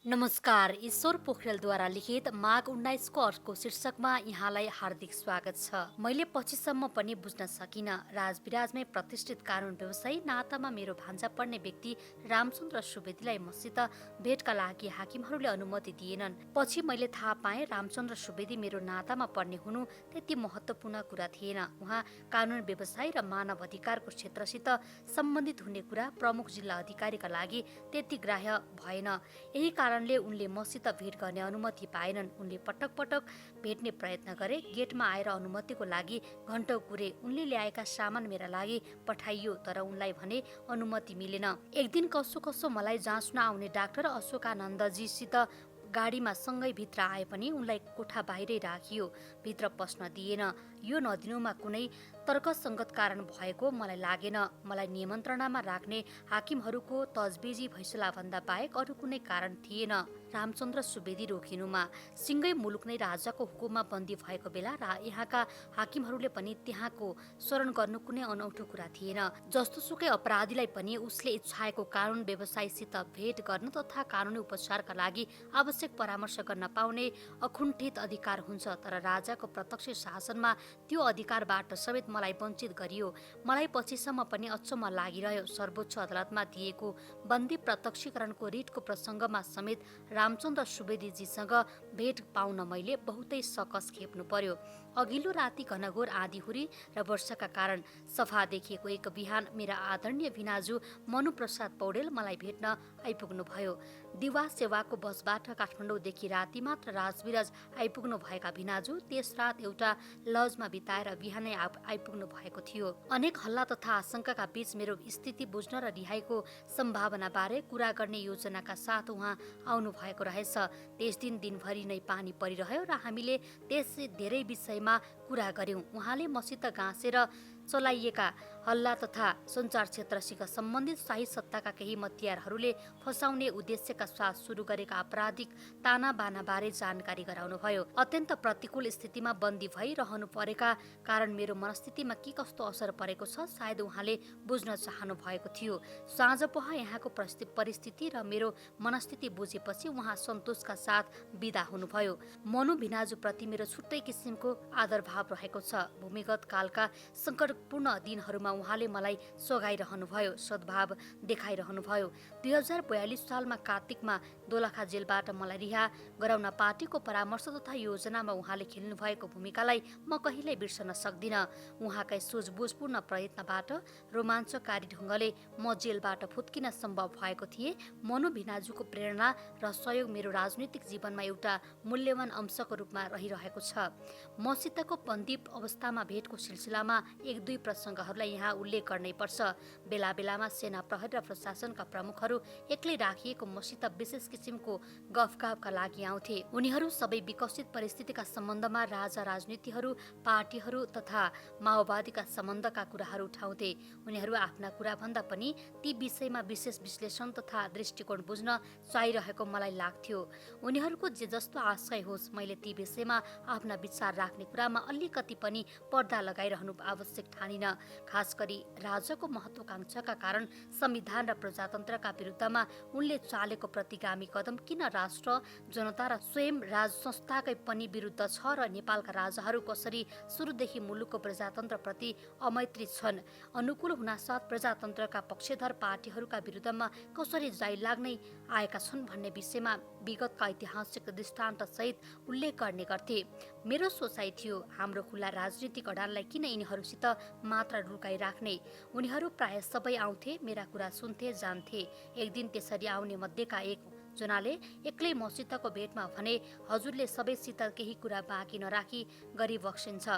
नमस्कार। ईश्वर पोखरेलद्वारा लिखित माघ 19को अर्को शीर्षकमा यहाँलाई हार्दिक स्वागत छ। मैले पछिसम्म पनि बुझ्न सकिनँ। राजविराजमै प्रतिष्ठित कानुन व्यवसायी नातामा मेरो भान्जा पर्ने व्यक्ति रामचन्द्र सुवेदीलाई मसित भेटका लागि हाकिमहरूले अनुमति दिएनन्। पछि मैले थाहा पाएँ रामचन्द्र सुवेदी मेरो नातामा पर्ने हुनु त्यति महत्त्वपूर्ण कुरा थिएन। उहाँ कानुन व्यवसाय र मानव अधिकारको क्षेत्रसित सम्बन्धित हुने कुरा प्रमुख जिल्ला अधिकारीका लागि त्यति ग्राह्य भएन। यही कारणले उनले मसित भेट गर्ने अनुमति पाएनन्। उनले पटक पटक भेट्ने प्रयत्न गरे। गेटमा आएर अनुमतिको लागि घण्टौं कुरे। उनले ल्याएका सामान मेरा लागि पठाइयो, तर उनलाई भने अनुमति मिलेन। एक दिन कसो कसो मलाई जाँच्न आउने डाक्टर अशोकानन्दजीसित गाडीमा सँगै भित्र आए पनि उनलाई कोठा बाहिरै राखियो, भित्र पस्न दिएन। यो नदिनुमा कुनै तर्कसङ्गत कारण भएको मलाई लागेन। मलाई निमन्त्रणामा राख्ने हाकिमहरूको तजबिजी फैसलाभन्दा बाहेक अरू कुनै कारण थिएन रामचन्द्र सुवेदी रोकिनुमा। सिङ्गै मुलुक नै राजाको हुकुममा बन्दी भएको बेला यहाँका हाकिमहरूले पनि त्यहाँको शरण गर्नु कुनै अनौठो कुरा थिएन। जस्तोसुकै अपराधीलाई पनि उसले इच्छाएको कानुन व्यवसायीसित भेट गर्न तथा कानुनी उपचारका लागि आवश्यक परामर्श गर्न पाउने अकुण्ठित अधिकार हुन्छ। तर राजाको प्रत्यक्ष शासनमा त्यो अधिकारबाट समेत मलाई वञ्चित गरियो। मलाई पछिसम्म पनि अचम्म लागिरह्यो। सर्वोच्च अदालतमा दिएको बन्दी प्रत्यक्षीकरणको रिटको प्रसङ्गमा समेत रामचन्द्र सुवेदीजीसँग भेट पाउन मैले बहुतै सकस खेप्नु पर्यो। अघिल्लो राति घनघोर आँधीहुरी र वर्षाका कारण सफा देखिएको एक बिहान मेरा आदरणीय भिनाजु मनुप्रसाद पौडेल मलाई भेट्न आइपुग्नु भयो। दिवा सेवाको बसबाट काठमाडौँदेखि राति मात्र राजविराज आइपुग्नु भएका भिनाजु त्यस रात एउटा लजमा बिताएर बिहानै आइपुग्नु भएको थियो। अनेक हल्ला तथा आशंकाका बीच मेरो स्थिति बुझ्न र रिहाईको सम्भावनाबारे कुरा गर्ने योजनाका साथ उहाँ आउनु भएको रहेछ। त्यस दिन दिनभरि नै पानी परिरह्यो र हामीले त्यस धेरै विषयमा कुरा गर्यौं। उहाँले मसित गाँसेर चलाइएका हल्ला तथा सञ्चार क्षेत्रसित सम्बन्धित शाही सत्ताका केही मतियारहरूले फसाउने उद्देश्यका साथ सुरु गरेका आपराधिक तानाबानाबारे जानकारी गराउनुभयो। अत्यन्त प्रतिकूल स्थितिमा बन्दी भइरहनु परेका कारण मेरो मनस्थितिमा के कस्तो असर परेको छ सायद उहाँले बुझ्न चाहनु भएको थियो। साँझ पख यहाँको परिस्थिति र मेरो मनस्थिति बुझेपछि उहाँ सन्तोषका साथ बिदा हुनुभयो। मनु भिनाजुप्रति मेरो छुट्टै किसिमको आदर भाव रहेको छ। भूमिगत कालका सङ्कटपूर्ण दिनहरूमा उहाँले मलाई सघाइरहनुभयो, सद्भाव देखाइरहनुभयो। 2042 सालमा कार्तिकमा दोलखा जेलबाट मलाई रिहा गराउन पार्टीको परामर्श तथा योजनामा उहाँले खेल्नु भएको भूमिकालाई म कहिल्यै बिर्सन सक्दिनँ। उहाँकै सुझबुझपूर्ण प्रयत्नबाट रोमाञ्चकारी ढङ्गले म जेलबाट फुत्किन सम्भव भएको थिए। मनु भिनाजुको प्रेरणा र सहयोग मेरो राजनीतिक जीवनमा एउटा मूल्यवान अंशको रूपमा रहिरहेको छ। मसितको बन्दी अवस्थामा भेटको सिलसिलामा एक दुई प्रसङ्गहरूलाई यहाँ उल्लेख गर्नै पर्छ। बेला बेलामा सेना प्रहरी र प्रशासनका प्रमुखहरू एक्लै राखिएको मसित विशेष किसिमको गफगाफका लागि आउँथे। उनीहरू सबै विकसित परिस्थितिका सम्बन्धमा राजा, राजनीतिहरू, पार्टीहरू तथा माओवादीका सम्बन्धका कुराहरू उठाउँथे। उनीहरू आफ्ना कुरा भन्दा पनि ती विषयमा विशेष विश्लेषण तथा दृष्टिकोण बुझ्न चाहिरहेको मलाई लाग्थ्यो। उनीहरूको जे जस्तो आशय होस्, मैले ती विषयमा आफ्ना विचार राख्ने कुरामा अलिकति पनि पर्दा लगाइरहनु आवश्यक ठानिन। खास गरी राजाको महत्वाकांक्षाका कारण संविधान र प्रजातन्त्रका विरुद्धमा उनले चालेको प्रतिगामी कदम किन राष्ट्र, जनता र स्वयं राज संस्थाकै पनि विरुद्ध छ र नेपालका राजाहरू कसरी सुरुदेखि मुलुकको प्रजातन्त्रप्रति अमैत्री छन्, अनुकूल हुनासाथ प्रजातन्त्रका पक्षधर पार्टीहरूका विरुद्धमा कसरी जाइ लाग्नै आएका छन् भन्ने विषयमा विगतका ऐतिहासिक दृष्टान्त सहित उल्लेख गर्ने गर्थे। मेरो सोचाइ थियो हाम्रो खुला राजनीतिक अडानलाई किन यिनीहरूसित मात्र रुकाइराख्ने। उनीहरू प्राय सबै आउँथे, मेरा कुरा सुन्थे, जान्थे। एक दिन त्यसरी आउने मध्येका एक जनाले एक्लै मसितको भेटमा भने, हजुरले सबैसित केही कुरा बाँकी नराखी गरी बक्सिन्छ,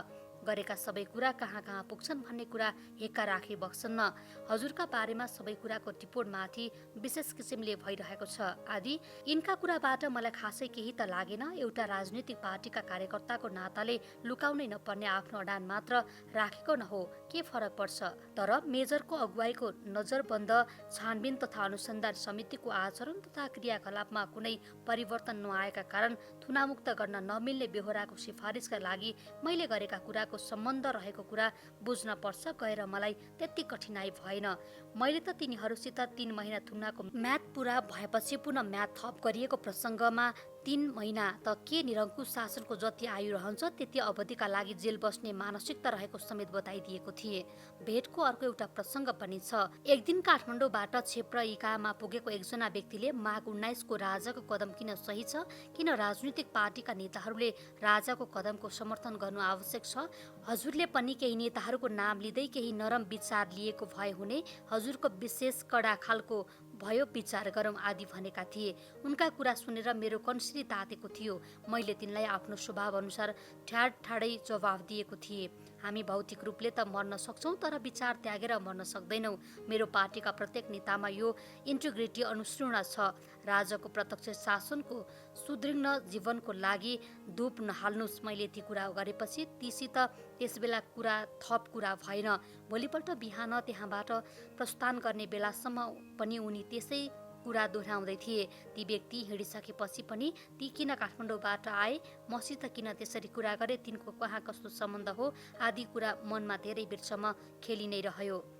गरेका सबै कुरा कहाँ कहाँ पुग्छन् भन्ने कुरा हेक्का राखी बक्सन्न, हजुरका बारेमा सबै कुराको टिपोट माथि विशेष किसिमले भइरहेको छ आदि। यिनका कुराबाट मलाई खासै केही त लागेन। एउटा राजनीतिक पार्टीका कार्यकर्ताको नाताले लुकाउनै नपर्ने आफ्नो अडान मात्र राखेको न हो, के फरक पर्छ। तर मेजरको अगुवाईको नजरबन्द छानबिन तथा अनुसन्धान समितिको आचरण तथा क्रियाकलापमा कुनै परिवर्तन नआएका कारण थुनामुक्त गर्न नमिल्ने बेहोराको सिफारिसका लागि मैले गरेका कुरा बिचको सम्बन्ध रहेको कुरा बुझ्न पर्छ गएर मलाई त्यति कठिनाई भएन। मैले त तिनीहरूसित 3 महिना थुन्नाको म्याद पुरा भएपछि पुनः म्याद थप गरिएको प्रसङ्गमा 3 महिना त के निरङ्कुश शासनको जति आयु रहन्छ त्यति अवधिका लागि जेल बस्ने मानसिकता रहेको समेत बताइदिएको थिए। भेटको अर्को एउटा प्रसङ्ग पनि छ। एक दिन काठमाडौँबाट क्षेप्रइकामा पुगेको एकजना व्यक्तिले माघ 19 को राजाको कदम किन सही छ, किन राजनीतिक पार्टीका नेताहरूले राजाको कदमको समर्थन गर्नु आवश्यक छ, हजुरले पनि केही नेताहरूको नाम लिँदै केही नरम विचार लिएको भए हुने, हजुरको विशेष कडा खालको भयो विचार गरौँ आदि भनेका थिए। उनका कुरा सुनेर मेरो कन्सिरी तातेको थियो। मैले तिनलाई आफ्नो स्वभाव अनुसार ठाडै जवाफ दिएको थिएँ। हामी भौतिक रूपले त मर्न सक्छौँ तर विचार त्यागेर मर्न सक्दैनौँ। मेरो पार्टीका प्रत्येक नेतामा यो इन्टिग्रिटी अनुशीर्ण छ। राजाको प्रत्यक्ष शासनको सुदृढ जीवनको लागि धूप नहाल्नुस्। मैले ती कुरा गरेपछि तीसित त्यसबेला थप कुरा भएन। भोलिपल्ट बिहान त्यहाँबाट प्रस्थान गर्ने बेलासम्म पनि उनी त्यसै कुरा दोहोऱ्याउँदै थिए। ती व्यक्ति हिँडिसकेपछि पनि ती किन काठमाडौँबाट आए, मसित किन त्यसरी कुरा गरे, तिनको कहाँ कस्तो सम्बन्ध हो आदि कुरा मनमा धेरै बेरसम्म खेलि नै रह्यो।